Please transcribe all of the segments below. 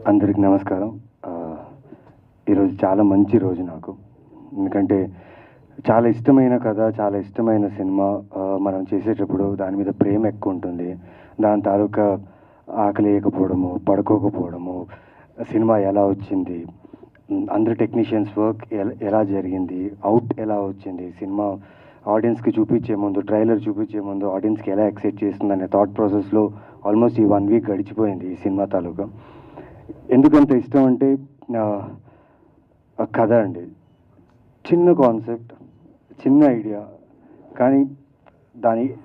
అందరికి నమస్కారం. ఈరోజు చాలా మంచి రోజు నాకు. ఎందుకంటే చాలా ఇష్టమైన కథ, చాలా ఇష్టమైన సినిమా. మనం చేసేటప్పుడు దాని మీద ప్రేమ ఎక్కువ ఉంటుంది. దాని తాలూకా ఆకలి వేయకపోవడము, పడుకోకపోవడము, సినిమా ఎలా వచ్చింది, అందరు టెక్నీషియన్స్ వర్క్ ఎలా జరిగింది, అవుట్ ఎలా వచ్చింది, సినిమా ఆడియన్స్కి చూపించే ముందు, ట్రైలర్ చూపించే ముందు ఆడియన్స్కి ఎలా ఎక్సైట్ చేస్తుంది అనే థాట్ ప్రాసెస్లో ఆల్మోస్ట్ ఈ 1 వీక్ గడిచిపోయింది ఈ సినిమా తాలూకా. ఎందుకంత ఇష్టం అంటే కథ అండి. చిన్న కాన్సెప్ట్, చిన్న ఐడియా, కానీ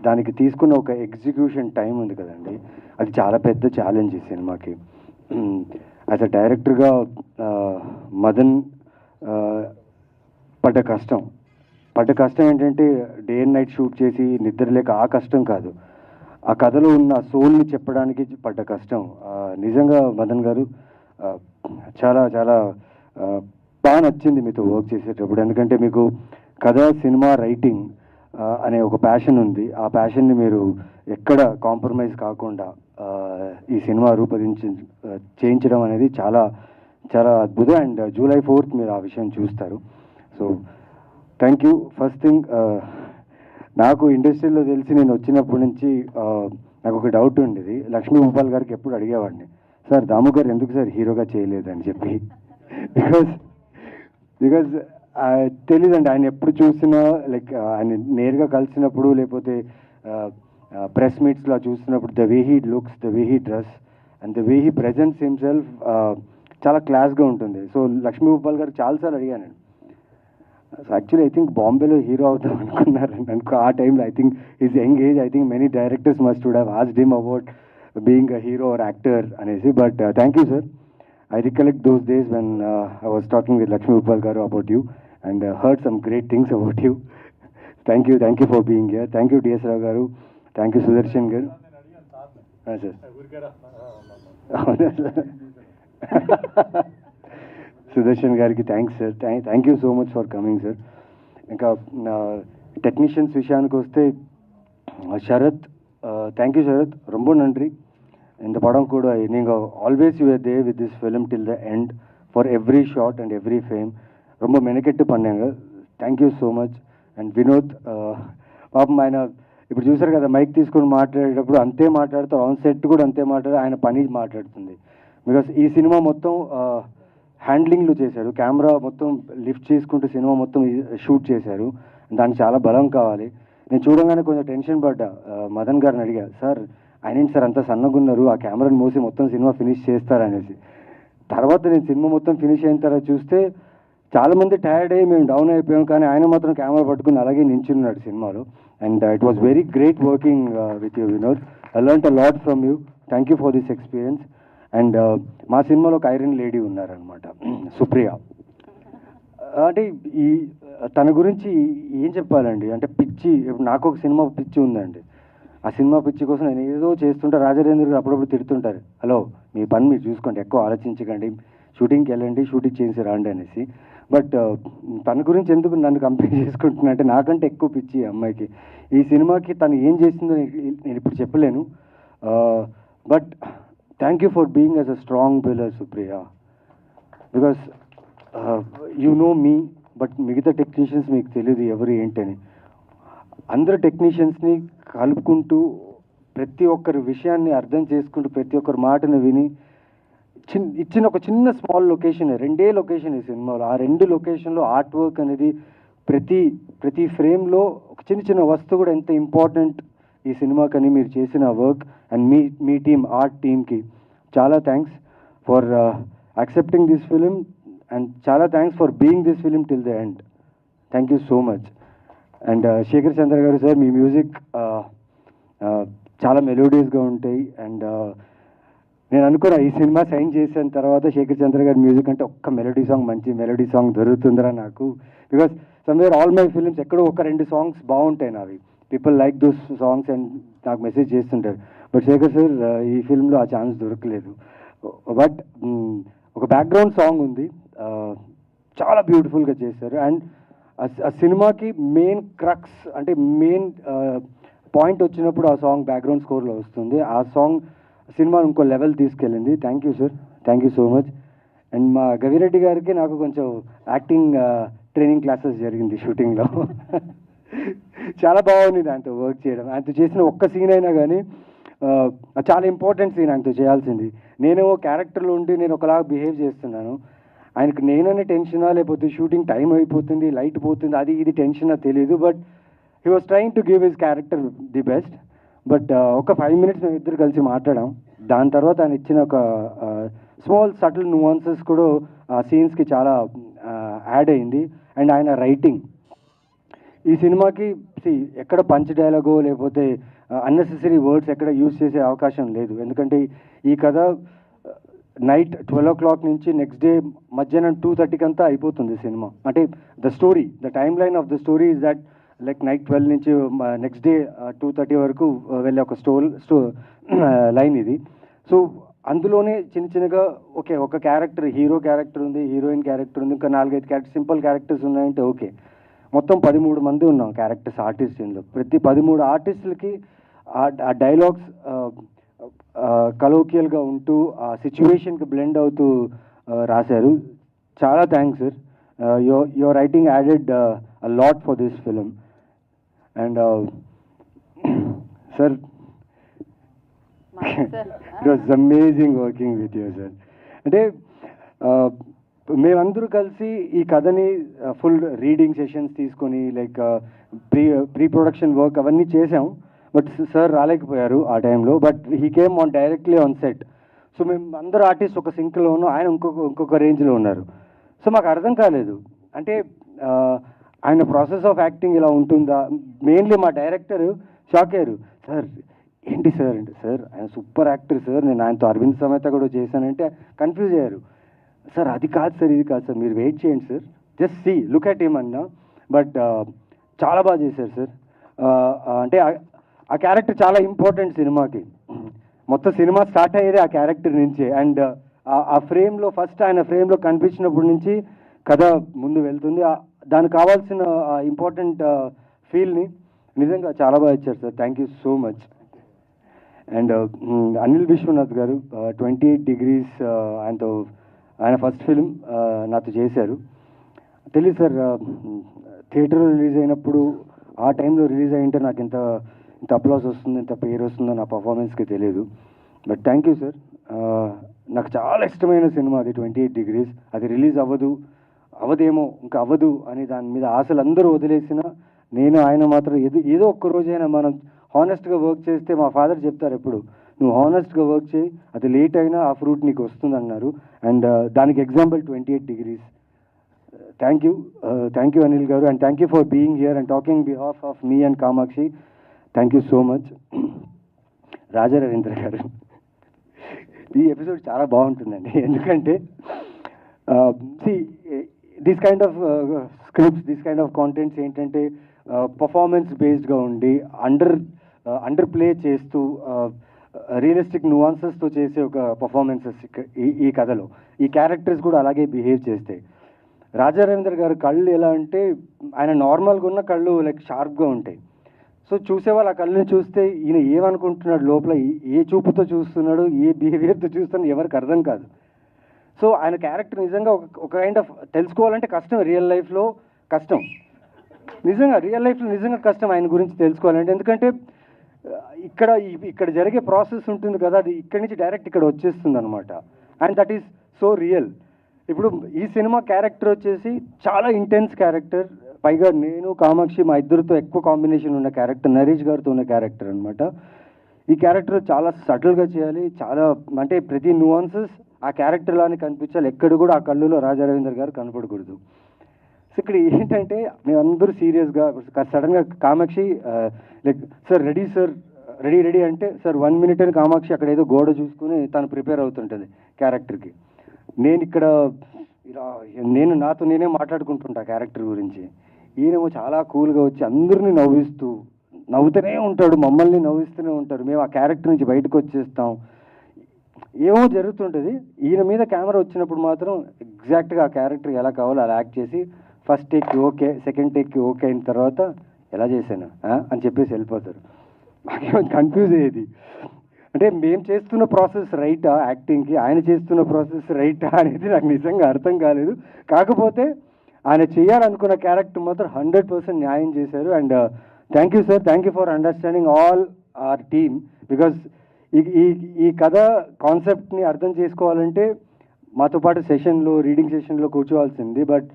దానికి తీసుకున్న ఒక ఎగ్జిక్యూషన్ టైం ఉంది కదండి, అది చాలా పెద్ద ఛాలెంజ్ ఈ సినిమాకి. యాజ్ అ డైరెక్టర్గా మదన్ పడ్డ కష్టం ఏంటంటే డే అండ్ నైట్ షూట్ చేసి నిద్ర లేక ఆ కష్టం కాదు, ఆ కథలో ఉన్న సోల్ని చెప్పడానికి పడ్డ కష్టం. నిజంగా మదన్ గారు చాలా చాలా బాగా నచ్చింది మీతో వర్క్ చేసేటప్పుడు. ఎందుకంటే మీకు కథ, సినిమా, రైటింగ్ అనే ఒక ప్యాషన్ ఉంది. ఆ ప్యాషన్ని మీరు ఎక్కడ కాంప్రమైజ్ కాకుండా ఈ సినిమా చేయించడం అనేది చాలా చాలా అద్భుతం. అండ్ July 4th మీరు ఆ విషయం చూస్తారు. So thank you. First thing, నాకు ఇండస్ట్రీలో తెలిసి నేను వచ్చినప్పటి నుంచి నాకు ఒక డౌట్ ఉండేది. లక్ష్మీ భూపాల్ గారికి ఎప్పుడు అడిగేవాడిని, సార్ దాము గారు ఎందుకు సార్ హీరోగా చేయలేదని చెప్పి. బికాజ్ తెలీదండి, ఆయన ఎప్పుడు చూసినా, లైక్ ఆయన నేరుగా కలిసినప్పుడు లేకపోతే ప్రెస్ మీట్స్లో చూసినప్పుడు the way he looks, the way he dress and the way he presents himself చాలా క్లాస్గా ఉంటుంది. సో లక్ష్మీ భూపాల్ గారు చాలాసార్లు అడిగాను. యాక్చువల్లీ ఐ థింక్ బాంబేలో హీరో అవుతాం అనుకో ఆ టైంలో. I think is young age, I think many directors must would have asked him about being a hero or actor అనేసి. But thank you sir. I recollect those days when I was talking with Lakshmi Uppal garu about you and heard some great things about you. Thank you for being here. Thank you DS Rao garu. Thank you Sudarshan garu. Sir. Sudarshan gariki thanks sir. Thank you so much for coming sir. Inka technicians vishayaniki vaste Sharath, thank you Sharath, romba nandri. இந்த படம் கூட நீங்கள் always you are there with this film till the end for every shot and every frame. ரொம்ப மெனக்கெட்டு பண்ணாங்க. Thank you so much. And Vinod, పాపం ఆయన ఇప్పుడు చూసారు కదా, మైక్ తీసుకొని మాట్లాడేటప్పుడు అంతే మాట్లాడుతూ, ఆన్ సెట్ కూడా అంతే మాట్లాడు, ఆయన పని మాట్లాడుతుంది. బికాస్ ఈ సినిమా మొత్తం హ్యాండ్లింగ్లు చేశాడు, కెమెరా మొత్తం లిఫ్ట్ చేసుకుంటూ సినిమా మొత్తం షూట్ చేశారు. దానికి చాలా బలం కావాలి. నేను చూడగానే కొంచెం టెన్షన్ పడ్డా. మదన్ గారిని అడిగా, సార్ ఆయన ఏంటి సార్ అంత సన్నగా ఉన్నారు, ఆ కెమెరాని మూసి మొత్తం సినిమా ఫినిష్ చేస్తారనేసి. తర్వాత నేను సినిమా మొత్తం ఫినిష్ అయిన తర్వాత చూస్తే చాలామంది టైర్డ్ అయ్యి మేము డౌన్ అయిపోయాం, కానీ ఆయన మాత్రం కెమెరా పట్టుకుని అలాగే నించున్నాడు సినిమాలో. And it was very great working with you Vinod. I learned a lot from you. Thank you for this experience. And మా సినిమాలో ఒక ఐరన్ లేడీ ఉన్నారనమాట, సుప్రియ. అంటే తన గురించి ఏం చెప్పాలండి, అంటే పిచ్చి. ఇప్పుడు నాకు ఒక సినిమా పిచ్చి ఉందండి. ఆ సినిమా పిచ్చి కోసం నేను ఏదో చేస్తుంటా. రాజరేంద్ర గారు అప్పుడప్పుడు తిడుతుంటారు, హలో మీ పని మీరు చూసుకోండి, ఎక్కువ ఆలోచించకండి, షూటింగ్కి వెళ్ళండి, షూటింగ్ చేసి రాండి అనేసి. బట్ తన గురించి ఎందుకు నన్ను కంపేర్ చేసుకుంటున్నా అంటే, నాకంటే ఎక్కువ పిచ్చి అమ్మాయికి. ఈ సినిమాకి తను ఏం చేసిందో నేను ఇప్పుడు చెప్పలేను. But thank you for being as a strong pillar Supriya. Because you know me, but మిగతా టెక్నీషియన్స్ మీకు తెలియదు ఎవరు ఏంటని. అందరు టెక్నీషియన్స్ని కలుపుకుంటూ, ప్రతి ఒక్కరి విషయాన్ని అర్థం చేసుకుంటూ, ప్రతి ఒక్కరి మాటను విని ఇచ్చిన ఒక చిన్న స్మాల్ లొకేషన్, 2 లొకేషన్ ఈ సినిమాలో. ఆ 2 లొకేషన్లో ఆర్ట్ వర్క్ అనేది ప్రతి ఫ్రేమ్లో ఒక చిన్న వస్తువు కూడా ఎంత ఇంపార్టెంట్ ఈ సినిమాకని మీరు చేసిన వర్క్. అండ్ మీ టీమ్, ఆర్ట్ టీమ్కి చాలా thanks for accepting this film. And చాలా thanks for being this film till the end. Thank you so much. And Shekhar Chandra garu sir, me music చాలా మెలోడియస్గా ఉంటాయి. అండ్ నేను అనుకున్నా ఈ సినిమా సైన్ చేసిన తర్వాత శేఖర్ చంద్ర గారి మ్యూజిక్ అంటే ఒక్క మంచి మెలోడీ సాంగ్ దొరుకుతుందిరా నాకు. Because somewhere all my films ఎక్కడో 1-2 సాంగ్స్ బాగుంటాయి నావి. People like those songs and నాకు మెసేజ్ చేస్తుంటారు. బట్ శేఖర్ సార్ ఈ ఫిల్మ్లో ఆ ఛాన్స్ దొరకలేదు. బట్ ఒక బ్యాక్గ్రౌండ్ సాంగ్ ఉంది, చాలా బ్యూటిఫుల్గా చేశారు. అండ్ ఆ సినిమాకి మెయిన్ క్రక్స్ అంటే మెయిన్ పాయింట్ వచ్చినప్పుడు ఆ సాంగ్ బ్యాక్గ్రౌండ్ స్కోర్లో వస్తుంది. ఆ సాంగ్ సినిమాని ఇంకో లెవెల్ తీసుకెళ్ళింది. Thank you sir, thank you so much. And మా గవిరెడ్డి గారికి నాకు కొంచెం యాక్టింగ్ ట్రైనింగ్ క్లాసెస్ జరిగింది షూటింగ్లో. చాలా బాగుంది దాంతో వర్క్ చేయడం. ఆయనతో చేసిన ఒక్క సీన్ అయినా కానీ చాలా ఇంపార్టెంట్ సీన్ ఆయనతో చేయాల్సింది. నేను క్యారెక్టర్లో ఉండి నేను ఒకలాగా బిహేవ్ చేస్తున్నాను. ఆయనకు నేననే టెన్షనా లేకపోతే షూటింగ్ టైం అయిపోతుంది, లైట్ పోతుంది, అది ఇది టెన్షనా తెలియదు. But he was trying to give his character the best. But ఒక 5 minutes మేము ఇద్దరు కలిసి మాట్లాడాం. దాని తర్వాత ఆయన ఇచ్చిన ఒక స్మాల్ సటిల్ నువాన్సెస్ కూడా ఆ సీన్స్కి చాలా యాడ్ అయింది. అండ్ ఆయన రైటింగ్ ఈ సినిమాకి ఎక్కడ పంచ్ డైలాగో లేకపోతే అన్నెసెసరీ వర్డ్స్ ఎక్కడ యూజ్ చేసే అవకాశం లేదు. ఎందుకంటే ఈ కథ నైట్ 12 o'clock నుంచి నెక్స్ట్ డే మధ్యాహ్నం 2:30 అంతా అయిపోతుంది సినిమా. అంటే the story, the time line of the story is that like night 12 నుంచి నెక్స్ట్ డే 2:30 వరకు వెళ్ళే ఒక లైన్ ఇది. సో అందులోనే చిన్న చిన్నగా ఓకే, ఒక క్యారెక్టర్, హీరో క్యారెక్టర్ ఉంది, హీరోయిన్ క్యారెక్టర్ ఉంది, ఇంకా 4-5 క్యారెక్టర్ సింపుల్ క్యారెక్టర్స్ ఉన్నాయంటే ఓకే. మొత్తం 13 మంది ఉన్నాం క్యారెక్టర్స్ ఆర్టిస్ట్ ఇందులో. ప్రతి 13 ఆర్టిస్టులకి ఆ డైలాగ్స్ కలోకియల్గా ఉంటూ ఆ సిచ్యువేషన్కి బ్లెండ్ అవుతూ రాశారు. చాలా thanks sir. Your writing added a lot for this film. And sir it was amazing working with you sir. అంటే మేమందరూ కలిసి ఈ కథని ఫుల్ రీడింగ్ సెషన్స్ తీసుకొని లైక్ ప్రీ ప్రొడక్షన్ వర్క్ అవన్నీ చేసాం. బట్ సార్ రాలేకపోయారు ఆ టైంలో. But he came on directly on set. So మేము అందరూ ఆర్టిస్ట్ ఒక సింక్లో ఉన్నాం, ఆయన ఇంకొక రేంజ్లో ఉన్నారు. సో మాకు అర్థం కాలేదు, అంటే ఆయన ప్రాసెస్ ఆఫ్ యాక్టింగ్ ఇలా ఉంటుందా. మెయిన్లీ మా డైరెక్టర్ షాక్ అయ్యారు. సార్ ఏంటి సార్ అంటే, సార్ ఆయన సూపర్ యాక్టర్ సార్, నేను ఆయనతో అరవింద్ సమేత కూడా చేశానంటే కన్ఫ్యూజ్ అయ్యారు. సార్ అది కాదు సార్, ఇది కాదు సార్, మీరు వెయిట్ చేయండి sir, just see look at him అన్నా. బట్ చాలా బాగా చేశారు సార్. అంటే ఆ క్యారెక్టర్ చాలా ఇంపార్టెంట్ సినిమాకి. మొత్తం సినిమా స్టార్ట్ అయ్యేది ఆ క్యారెక్టర్ నుంచే. అండ్ ఆ ఫ్రేమ్లో ఫస్ట్ ఆయన ఫ్రేమ్లో కనిపించినప్పటి నుంచి కథ ముందు వెళ్తుంది. దానికి కావాల్సిన ఇంపార్టెంట్ ఫీల్ని నిజంగా చాలా బాగా ఇచ్చారు sir. Thank you so much. And Anil Vishwanath గారు 28 degrees ఆయన ఫస్ట్ ఫిల్మ్ నాతో చేశారు. తెలియదు సార్, థియేటర్లో రిలీజ్ అయినప్పుడు ఆ టైంలో రిలీజ్ అయ్యింటే నాకు ఇంత అప్లాస్ వస్తుంది, ఇంత పేరు వస్తుందో నా పర్ఫార్మెన్స్కి తెలియదు. But thank you sir. నాకు చాలా ఇష్టమైన సినిమా అది 28 degrees. అది రిలీజ్ అవ్వదేమో ఇంకా అవ్వదు అని దాని మీద ఆశలు అందరూ వదిలేసిన నేను ఆయన మాత్రం ఏదో ఒక్క రోజైనా మనం హానెస్ట్గా వర్క్ చేస్తే, మా ఫాదర్ చెప్తారు ఎప్పుడు, నువ్వు హానెస్ట్గా వర్క్ చేయి, అది లేట్ అయినా ఆ ఫ్రూట్ నీకు వస్తుంది అన్నారు. అండ్ దానికి example 28 degrees. Thank you Anil garu. And thank you for being here and talking behalf of మీ and Kamakshi. Thank you so much. Raja Ravindra garu, ఈ ఎపిసోడ్ చాలా బాగుంటుందండి. ఎందుకంటే this kind of scripts, this kind of contents ఏంటంటే పర్ఫార్మెన్స్ బేస్డ్గా ఉండి అండర్ ప్లే చేస్తూ realistic నువాన్సెస్తో చేసే ఒక పర్ఫార్మెన్సెస్ ఈ కథలో. ఈ క్యారెక్టర్స్ కూడా అలాగే బిహేవ్ చేస్తాయి. రాజా రవీంద్ర గారు కళ్ళు ఎలా అంటే, ఆయన నార్మల్గా ఉన్న కళ్ళు లైక్ షార్ప్గా ఉంటాయి. సో చూసేవాళ్ళు ఆ కళ్ళని చూస్తే ఈయన ఏమనుకుంటున్నాడు లోపల, ఏ చూపుతో చూస్తున్నాడు, ఏ బిహేవియర్తో చూస్తున్నాడు ఎవరికి అర్థం కాదు. సో ఆయన క్యారెక్టర్ నిజంగా ఒక కైండ్ ఆఫ్ తెలుసుకోవాలంటే కష్టం, రియల్ లైఫ్లో కష్టం, నిజంగా రియల్ లైఫ్లో నిజంగా కష్టం ఆయన గురించి తెలుసుకోవాలంటే. ఎందుకంటే ఇక్కడ జరిగే ప్రాసెస్ ఉంటుంది కదా, అది ఇక్కడి నుంచి డైరెక్ట్ ఇక్కడ వచ్చేస్తుంది అనమాట. And that is so real. ఇప్పుడు ఈ సినిమా క్యారెక్టర్ వచ్చేసి చాలా ఇంటెన్స్ క్యారెక్టర్. పైగా నేను కామాక్షి మా ఇద్దరితో ఎక్కువ కాంబినేషన్ ఉన్న క్యారెక్టర్, నరేష్ గారితో ఉన్న క్యారెక్టర్ అనమాట. ఈ క్యారెక్టర్ చాలా సటిల్గా చేయాలి, చాలా అంటే ప్రతి నువాన్సెస్ ఆ క్యారెక్టర్ లానే కనిపించాలి. ఎక్కడ కూడా ఆ కళ్ళులో రాజా రవీంద్ర గారు కనపడకూడదు. సో ఇక్కడ ఏంటంటే మేమందరూ సీరియస్గా సడన్గా కామాక్షి లైక్ సార్ రెడీ అంటే సార్ 1 minute అని కామాక్షి అక్కడ ఏదో గోడ చూసుకుని తను ప్రిపేర్ అవుతుంటుంది క్యారెక్టర్కి. నేను ఇక్కడ ఇలా నాతో నేనే మాట్లాడుకుంటుంటా క్యారెక్టర్ గురించి. ఈయనేమో చాలా కూల్గా వచ్చి అందరినీ నవ్వుతూనే ఉంటాడు, మమ్మల్ని నవ్విస్తూనే ఉంటారు. మేము ఆ క్యారెక్టర్ నుంచి బయటకు వచ్చేస్తాం, ఏమో జరుగుతుంటుంది. ఈయన మీద కెమెరా వచ్చినప్పుడు మాత్రం ఎగ్జాక్ట్గా ఆ క్యారెక్టర్ ఎలా కావాలో అలా యాక్ట్ చేసి ఫస్ట్ టేక్కి ఓకే, సెకండ్ టేక్కి ఓకే అయిన తర్వాత ఎలా చేశాను అని చెప్పేసి వెళ్ళిపోతారు. మాకేమో కన్ఫ్యూజ్ అయ్యేది. అంటే మేము చేస్తున్న ప్రాసెస్ రైటా యాక్టింగ్కి, ఆయన చేస్తున్న ప్రాసెస్ రైటా అనేది నాకు నిజంగా అర్థం కాలేదు. కాకపోతే ఆయన చేయాలనుకున్న క్యారెక్టర్ మాత్రం 100% న్యాయం చేశారు. And thank you sir, thank you for understanding all our team. Because ఈ ఈ ఈ కథ కాన్సెప్ట్ని అర్థం చేసుకోవాలంటే మాతో పాటు రీడింగ్ సెషన్లో కూర్చోవాల్సింది. బట్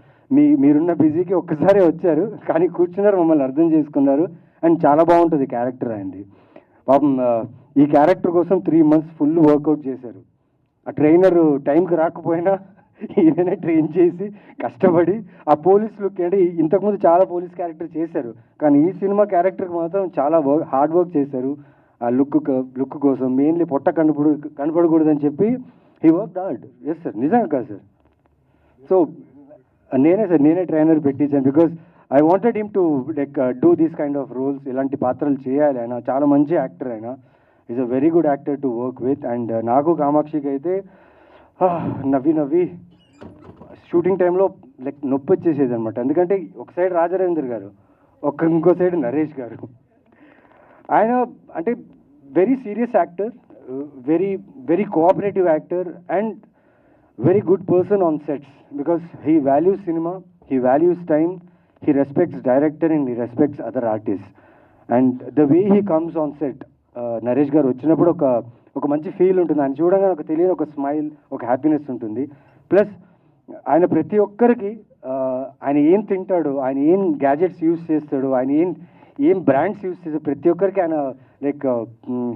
మీరున్న బిజీకి ఒక్కసారే వచ్చారు, కానీ కూర్చున్నారు, మమ్మల్ని అర్థం చేసుకున్నారు. అండ్ చాలా బాగుంటుంది క్యారెక్టర్ అయింది. పాపం ఈ క్యారెక్టర్ కోసం 3 months ఫుల్ వర్కౌట్ చేశారు. ఆ ట్రైనర్ టైంకి రాకపోయినా ఈయననే ట్రైన్ చేసి కష్టపడి ఆ పోలీస్ లుక్, అంటే ఇంతకుముందు చాలా పోలీస్ క్యారెక్టర్ చేశారు, కానీ ఈ సినిమా క్యారెక్టర్కి మాత్రం చాలా హార్డ్ వర్క్ చేశారు. ఆ లుక్ కోసం మెయిన్లీ పొట్ట కనపడకూడదని చెప్పి he work hard. Yes sir, నిజంగా కాదు సార్. సో నేనే ట్రైనర్ పెట్టించాను. Because I wanted him to do these kind of roles. ఇలాంటి పాత్రలు చేయాలి. ఆయన చాలా మంచి యాక్టర్. ఆయన is a very good actor to work with. And నాకు కామాక్షికి అయితే నవ్వి షూటింగ్ టైంలో నొప్పి వచ్చేసేది అనమాట. ఎందుకంటే ఒక సైడ్ రాజరేందర్ గారు, ఇంకో సైడ్ నరేష్ గారు. ఆయన అంటే very serious actor, very cooperative actor, and very good person on sets, because he values cinema, he values time, he respects director and he respects other artists. And the way he comes on set, Naresh గారు వచ్చినప్పుడు ఒక మంచి feel ఉంటుంది. ఆయన చూడగానే ఒక తెలియని ఒక స్మైల్, ఒక హ్యాపీనెస్ ఉంటుంది. ప్లస్ ఆయన ప్రతి ఒక్కరికి ఆయన ఏం తింటాడు, ఆయన ఏం గ్యాజెట్స్ యూజ్ చేస్తాడు, ఆయన ఏం బ్రాండ్స్ యూజ్ చేస్తాడు, ప్రతి ఒక్కరికి ఆయన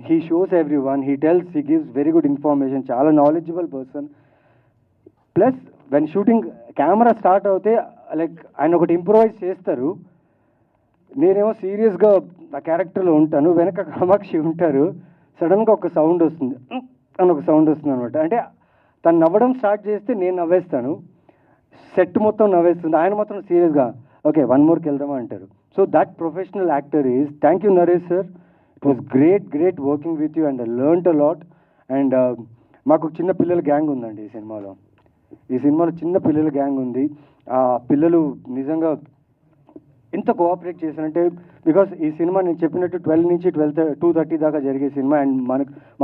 he shows everyone, he tells, he gives very good information. చాలా knowledgeable person. Plus when shooting camera start అవుతే ఆయన ఒకటి ఇంప్రూవైజ్ చేస్తారు. నేనేమో సీరియస్గా ఆ క్యారెక్టర్లో ఉంటాను, వెనక కామాక్షి ఉంటారు. సడన్గా ఒక సౌండ్ వస్తుంది అని, ఒక సౌండ్ వస్తుంది అనమాట. అంటే తను నవ్వడం స్టార్ట్ చేస్తే నేను నవ్వేస్తాను, సెట్ మొత్తం నవ్వేస్తుంది. ఆయన మాత్రం సీరియస్గా ఓకే 1 more వెళ్దామా అంటారు. So that professional actor is. Thank you Naresh sir, it was great working with you and I learned a lot. And మాకు చిన్న పిల్లల గ్యాంగ్ ఉందండి ఈ సినిమాలో చిన్న పిల్లల గ్యాంగ్ ఉంది. ఆ పిల్లలు నిజంగా ఎంత కోఆపరేట్ చేశారంటే, బికాస్ ఈ సినిమా నేను చెప్పినట్టు 12 నుంచి 2:30 దాకా జరిగే సినిమా. అండ్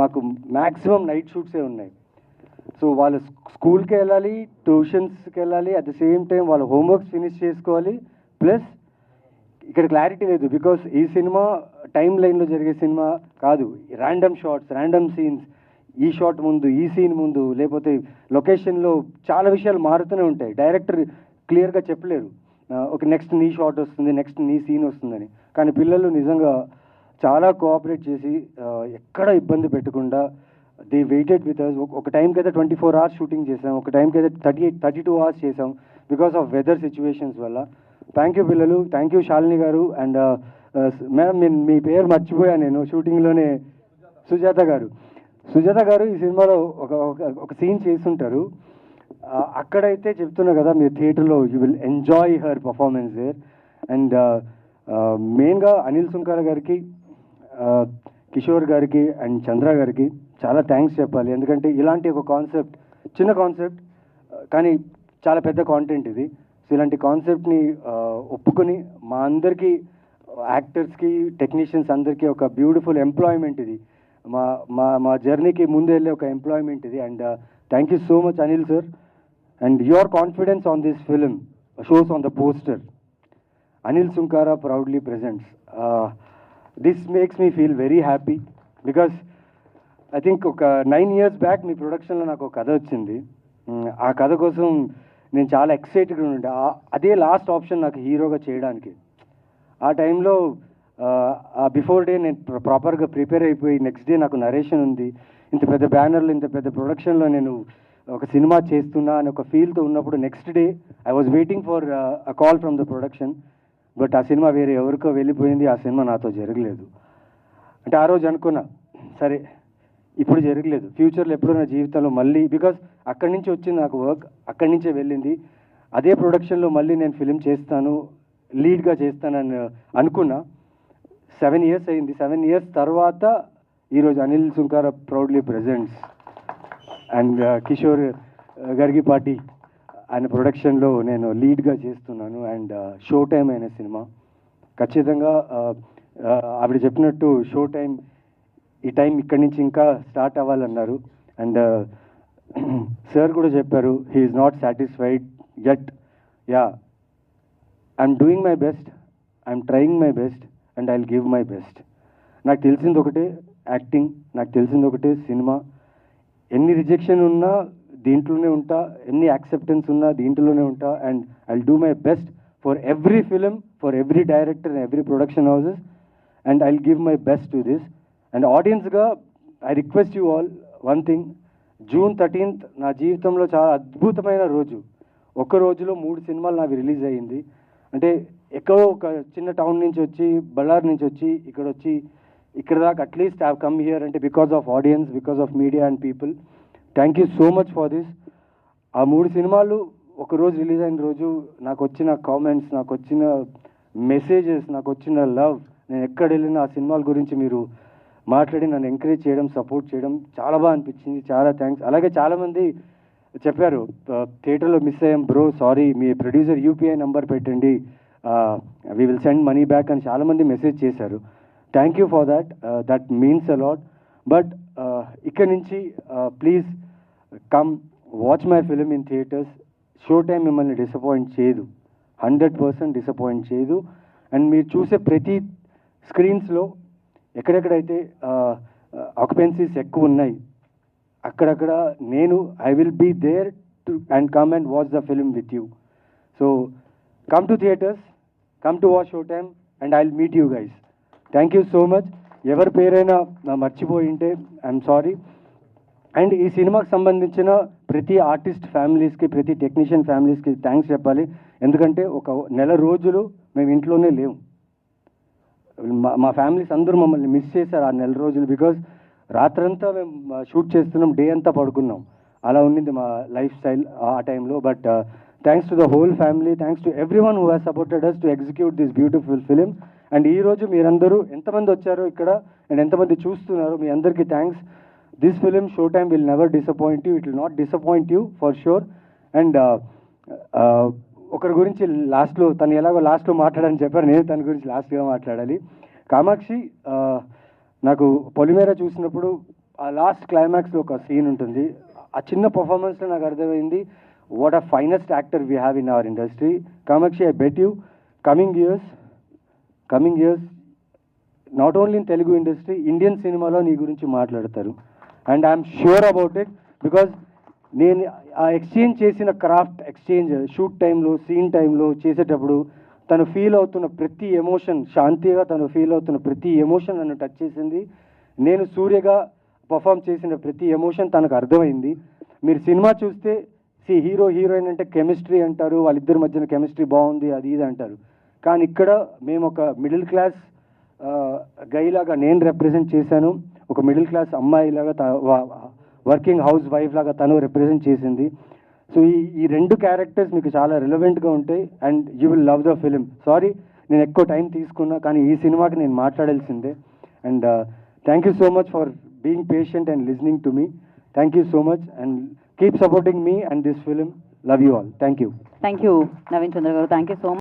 మాకు మ్యాక్సిమం నైట్ షూట్సే ఉన్నాయి. సో వాళ్ళు స్కూల్కి వెళ్ళాలి, ట్యూషన్స్కి వెళ్ళాలి, అట్ ద సేమ్ టైం వాళ్ళ హోంవర్క్స్ ఫినిష్ చేసుకోవాలి. ప్లస్ ఇక్కడ క్లారిటీ లేదు, బికాస్ ఈ సినిమా టైం లైన్లో జరిగే సినిమా కాదు. ర్యాండమ్ షార్ట్స్, ర్యాండమ్ సీన్స్, ఈ షాట్ ముందు, ఈ సీన్ ముందు, లేకపోతే లొకేషన్లో చాలా విషయాలు మారుతూనే ఉంటాయి. డైరెక్టర్ క్లియర్గా చెప్పలేరు ఒక నెక్స్ట్ నీ షాట్ వస్తుంది, నెక్స్ట్ నీ సీన్ వస్తుందని. కానీ పిల్లలు నిజంగా చాలా కోఆపరేట్ చేసి ఎక్కడ ఇబ్బంది పెట్టకుండా దే వెయిటెడ్ విత్ అస్. ఒక టైంకి అయితే 24 hours షూటింగ్ చేసాం, ఒక టైంకి అయితే 32 hours చేసాం, బికాస్ ఆఫ్ వెదర్ సిచ్యువేషన్స్ వల్ల. థ్యాంక్ యూ పిల్లలు, థ్యాంక్ యూ శాలిని గారు. అండ్ మేడం మీ పేరు మర్చిపోయాను నేను షూటింగ్లోనే. సుజాత గారు ఈ సినిమాలో ఒక సీన్ చేస్తుంటారు. అక్కడైతే చెప్తున్నా కదా, మీరు థియేటర్లో you will enjoy her performance there. And మెయిన్గా అనిల్ సుంకార గారికి, కిషోర్ గారికి అండ్ చంద్ర గారికి చాలా థ్యాంక్స్ చెప్పాలి. ఎందుకంటే ఇలాంటి ఒక కాన్సెప్ట్, చిన్న కాన్సెప్ట్ కానీ చాలా పెద్ద కాంటెంట్ ఇది. సో ఇలాంటి కాన్సెప్ట్ని ఒప్పుకొని మా అందరికీ, యాక్టర్స్కి, టెక్నీషియన్స్ అందరికీ ఒక బ్యూటిఫుల్ ఎంప్లాయ్మెంట్ ఇది. మా జర్నీకి ముందు వెళ్ళే ఒక ఎంప్లాయ్మెంట్ ఇది. And thank you so much Anil sir. And your confidence on this film shows on the poster. Anil Sunkara proudly presents. This makes me feel very happy, because I think ఒక 9 years బ్యాక్ మీ ప్రొడక్షన్లో నాకు ఒక కథ వచ్చింది. ఆ కథ కోసం నేను చాలా ఎక్సైటెడ్గా ఉండే. అదే లాస్ట్ ఆప్షన్ నాకు హీరోగా చేయడానికి. ఆ టైంలో బిఫోర్ డే నేను ప్రాపర్గా ప్రిపేర్ అయిపోయి, నెక్స్ట్ డే నాకు నరేషన్ ఉంది, ఇంత పెద్ద బ్యానర్లో, ఇంత పెద్ద ప్రొడక్షన్లో నేను ఒక సినిమా చేస్తున్నా అని ఒక ఫీల్తో ఉన్నప్పుడు, next day I was waiting for a call from the production. But ఆ సినిమా వేరే ఎవరికో వెళ్ళిపోయింది, ఆ సినిమా నాతో జరగలేదు. అంటే ఆ రోజు అనుకున్నా, సరే ఇప్పుడు జరగలేదు, ఫ్యూచర్లో ఎప్పుడో నా జీవితంలో మళ్ళీ, బికాస్ అక్కడి నుంచి వచ్చింది నాకు వర్క్, అక్కడి నుంచే వెళ్ళింది. అదే ప్రొడక్షన్లో మళ్ళీ నేను ఫిలిం చేస్తాను, లీడ్గా చేస్తానని అనుకున్నా. 7 years అయింది. 7 years తర్వాత ఈరోజు Anil Sunkara proudly presents. And Kishore Gargipati ఆయన ప్రొడక్షన్లో నేను లీడ్గా చేస్తున్నాను. అండ్ షో టైం అనే సినిమా ఖచ్చితంగా ఆవిడ చెప్పినట్టు షో టైం ఈ టైం ఇక్కడి నుంచి ఇంకా స్టార్ట్ అవ్వాలన్నారు. అండ్ సార్ కూడా చెప్పారు, he is not satisfied yet. Yeah, I'm doing my best, I'm trying my best and I'll give my best. నాకు తెలిసింది ఒకటే యాక్టింగ్, నాకు తెలిసింది ఒకటే సినిమా. ఎన్ని రిజెక్షన్ ఉన్నా దీంట్లోనే ఉంటా, ఎన్ని యాక్సెప్టెన్స్ ఉన్నా దీంట్లోనే ఉంటా. And I'll do my best for every film, for every director and every production houses. And I'll give my best to this. And ఆడియన్స్గా I request you all one thing. June 13th నా జీవితంలో చాలా అద్భుతమైన రోజు. ఒక్క రోజులో 3 సినిమాలు నావి రిలీజ్ అయ్యింది. అంటే ఎక్కడో ఒక చిన్న టౌన్ నుంచి వచ్చి, బళ్ళారి నుంచి వచ్చి ఇక్కడ దాకా అట్లీస్ట్ హ్యావ్ కమ్ హియర్ అంటే because of audience, because of media and people. Thank you so much for this. ఆ 3 సినిమాలు ఒకరోజు రిలీజ్ అయిన రోజు నాకు వచ్చిన కామెంట్స్, నాకు వచ్చిన మెసేజెస్, నాకు వచ్చిన లవ్, నేను ఎక్కడ వెళ్ళినా ఆ సినిమాల గురించి మీరు మాట్లాడి నన్ను ఎంకరేజ్ చేయడం, సపోర్ట్ చేయడం చాలా బాగా అనిపించింది. చాలా థ్యాంక్స్. అలాగే చాలామంది చెప్పారు, థియేటర్లో మిస్ అయ్యాం బ్రో, సారీ, మీ ప్రొడ్యూసర్ యూపీఐ నెంబర్ పెట్టండి, we will send money back అని చాలామంది మెసేజ్ చేశారు. Thank you for that, that means a lot. But ఇక్కడి నుంచి please come watch my film in theatres. Show time మిమ్మల్ని డిసప్పాయింట్ చేయదు, 100% డిసప్పాయింట్ చేయదు. అండ్ మీరు చూసే ప్రతి స్క్రీన్స్లో ఎక్కడెక్కడైతే ఆక్యుపెన్సీస్ ఎక్కువ ఉన్నాయి అక్కడక్కడ నేను I will be there to and come and watch the film with you. So come to theatres, come to watch show time and I will meet you guys. Thank you so much. ఎవరి పేరైనా మర్చిపోయి ఉంటే I'm sorry. And ఈ సినిమాకి సంబంధించిన ప్రతి artist ఫ్యామిలీస్కి, ప్రతి టెక్నీషియన్ ఫ్యామిలీస్కి థ్యాంక్స్ చెప్పాలి. ఎందుకంటే ఒక నెల రోజులు మేము ఇంట్లోనే లేవు. మా ఫ్యామిలీస్ అందరూ మమ్మల్ని మిస్ చేశారు ఆ నెల రోజులు. బికాజ్ రాత్రంతా మేము షూట్ చేస్తున్నాం, డే అంతా పడుకున్నాం. అలా ఉండింది మా లైఫ్ స్టైల్ ఆ టైంలో. But thanks to the whole family, thanks to everyone who has supported us to execute this beautiful film. And ఈరోజు మీరందరూ ఎంతమంది వచ్చారో ఇక్కడ అండ్ ఎంతమంది చూస్తున్నారు, మీ అందరికీ thanks. This film show time will never disappoint you, it will not disappoint you for sure. And ఒకరి గురించి లాస్ట్లో, తను ఎలాగో లాస్ట్లో మాట్లాడని చెప్పారు, నేను తన గురించి లాస్ట్గా మాట్లాడాలి. కామాక్షి, నాకు పొలిమేర చూసినప్పుడు ఆ లాస్ట్ క్లైమాక్స్లో ఒక సీన్ ఉంటుంది. ఆ చిన్న పర్ఫార్మెన్స్లో నాకు అర్థమైంది what a finest actor we have in our industry. Kamakshi, I bet you coming years not only in Telugu industry, Indian సినిమాలో నీ గురించి మాట్లాడతారు. And I'm sure about it. Because నేను ఆ ఎక్స్చేంజ్ చేసిన క్రాఫ్ట్ ఎక్స్చేంజ్ షూట్ టైంలో, సీన్ టైంలో చేసేటప్పుడు తను ఫీల్ అవుతున్న ప్రతి ఎమోషన్, శాంతిగా తను ఫీల్ అవుతున్న ప్రతి ఎమోషన్ నన్ను టచ్ చేసింది. నేను సూర్యగా పర్ఫామ్ చేసిన ప్రతి ఎమోషన్ తనకు అర్థమైంది. మీరు సినిమా చూస్తే హీరో హీరోయిన్ అంటే కెమిస్ట్రీ అంటారు, వాళ్ళిద్దరి మధ్యన కెమిస్ట్రీ బాగుంది అది ఇది అంటారు. కానీ ఇక్కడ మేము ఒక మిడిల్ క్లాస్ గైలాగా నేను రిప్రజెంట్ చేశాను, ఒక మిడిల్ క్లాస్ అమ్మాయిలాగా వర్కింగ్ హౌస్ వైఫ్ లాగా తను రిప్రజెంట్ చేసింది. సో ఈ 2 క్యారెక్టర్స్ మీకు చాలా రిలవెంట్గా ఉంటాయి and you will love the film. Sorry నేను ఎక్కువ టైం తీసుకున్నా, కానీ ఈ సినిమాకి నేను మాట్లాడాల్సిందే. And thank you so much for being patient and listening to me. Thank you so much and keep supporting me and this film. Love you all. Thank you. Thank you Naveen Chandra garu. Thank you so much.